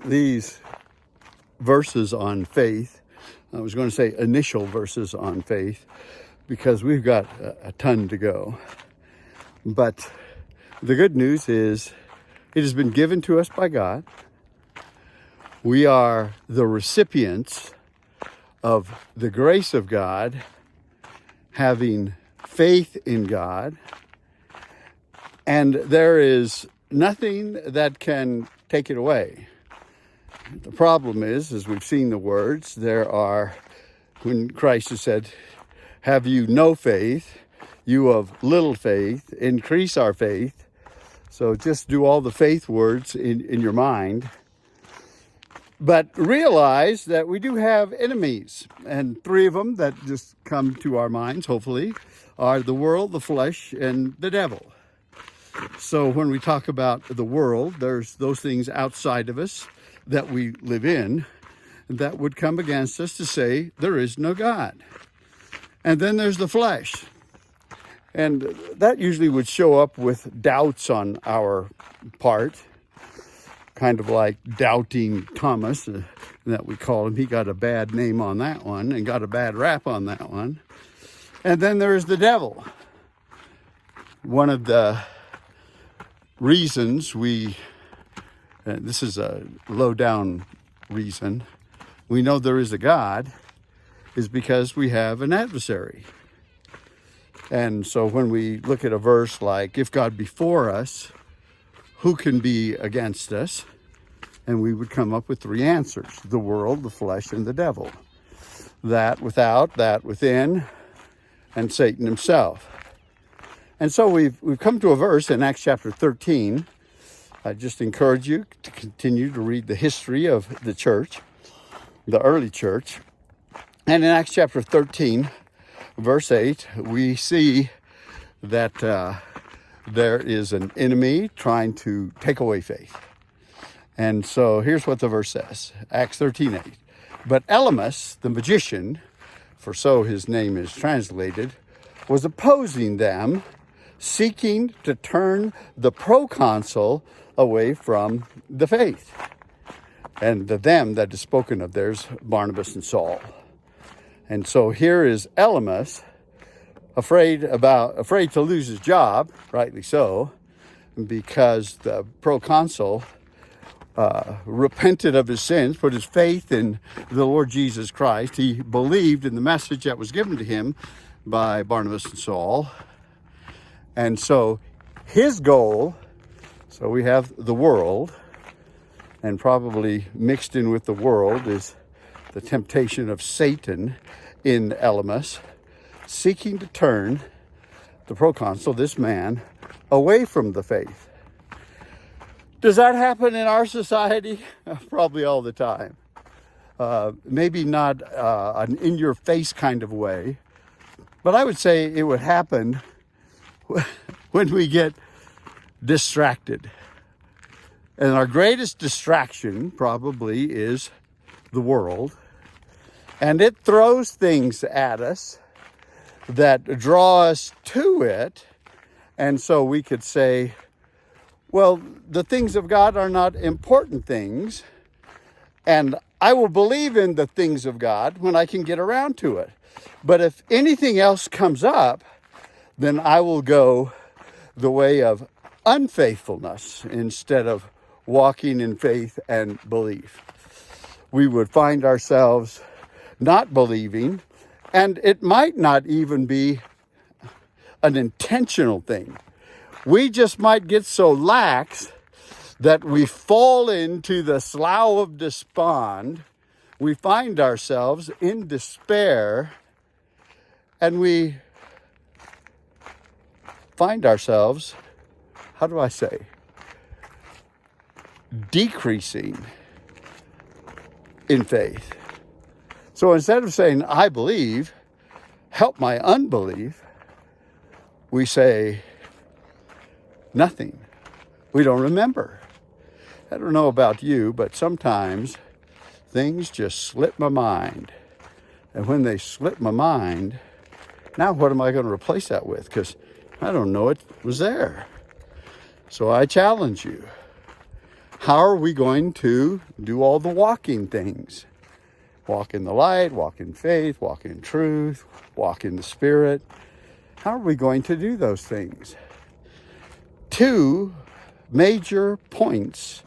these verses on faith. I was going to say initial verses on faith because we've got a ton to go. But the good news is it has been given to us by God. We are the recipients of the grace of God, having faith in God. And there is nothing that can take it away. The problem is, as we've seen the words, when Christ has said, have you no faith, you of little faith, increase our faith. So just do all the faith words in your mind. But realize that we do have enemies, and three of them that just come to our minds, hopefully, are the world, the flesh, and the devil. So when we talk about the world, there's those things outside of us that we live in that would come against us to say there is no God. And then there's the flesh. And that usually would show up with doubts on our part, kind of like doubting Thomas, that we call him. He got a bad name on that one and got a bad rap on that one. And then there's the devil. One of the reasons this is a low down reason, we know there is a God is because we have an adversary. And so when we look at a verse like, if God be for us, who can be against us? And we would come up with three answers: the world, the flesh, and the devil. That without, that within, and Satan himself. And so we've come to a verse in Acts chapter 13. I just encourage you to continue to read the history of the church, the early church. And in Acts chapter 13, verse 8, we see that there is an enemy trying to take away faith. And so here's what the verse says, Acts 13:8. But Elymas, the magician, for so his name is translated, was opposing them, seeking to turn the proconsul away from the faith. And the them that is spoken of, there's Barnabas and Saul. And so here is Elymas, afraid to lose his job, rightly so, because the proconsul repented of his sins, put his faith in the Lord Jesus Christ. He believed in the message that was given to him by Barnabas and Saul. And so his goal, so we have the world, and probably mixed in with the world is the temptation of Satan in Elymas, seeking to turn the proconsul, this man, away from the faith. Does that happen in our society? Probably all the time. Maybe not an in-your-face kind of way, but I would say it would happen when we get distracted. And our greatest distraction probably is the world. And it throws things at us that draw us to it. And so we could say, well, the things of God are not important things. And I will believe in the things of God when I can get around to it. But if anything else comes up, then I will go the way of unfaithfulness instead of walking in faith and belief. We would find ourselves not believing, and it might not even be an intentional thing. We just might get so lax that we fall into the slough of despond. We find ourselves in despair, and we find ourselves, how do I say, decreasing in faith. So instead of saying, I believe, help my unbelief, we say nothing. We don't remember. I don't know about you, but sometimes things just slip my mind. And when they slip my mind, now what am I going to replace that with? Because I don't know it was there. So I challenge you. How are we going to do all the walking things? Walk in the light, walk in faith, walk in truth, walk in the Spirit. How are we going to do those things? Two major points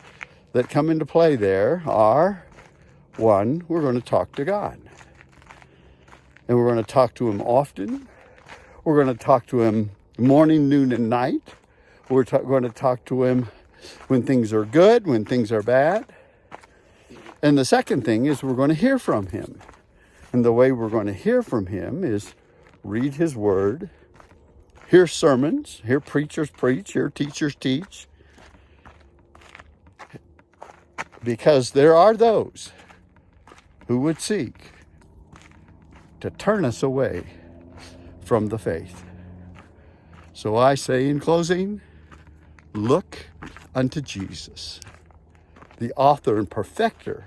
that come into play there are, one, we're going to talk to God. And we're going to talk to him often. We're going to talk to him morning, noon, and night. We're going to talk to him when things are good, when things are bad. And the second thing is we're going to hear from him. And the way we're going to hear from him is read his word, hear sermons, hear preachers preach, hear teachers teach. Because there are those who would seek to turn us away from the faith. So I say in closing, look unto Jesus, the author and perfecter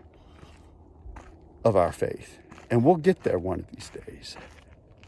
of our faith. And we'll get there one of these days.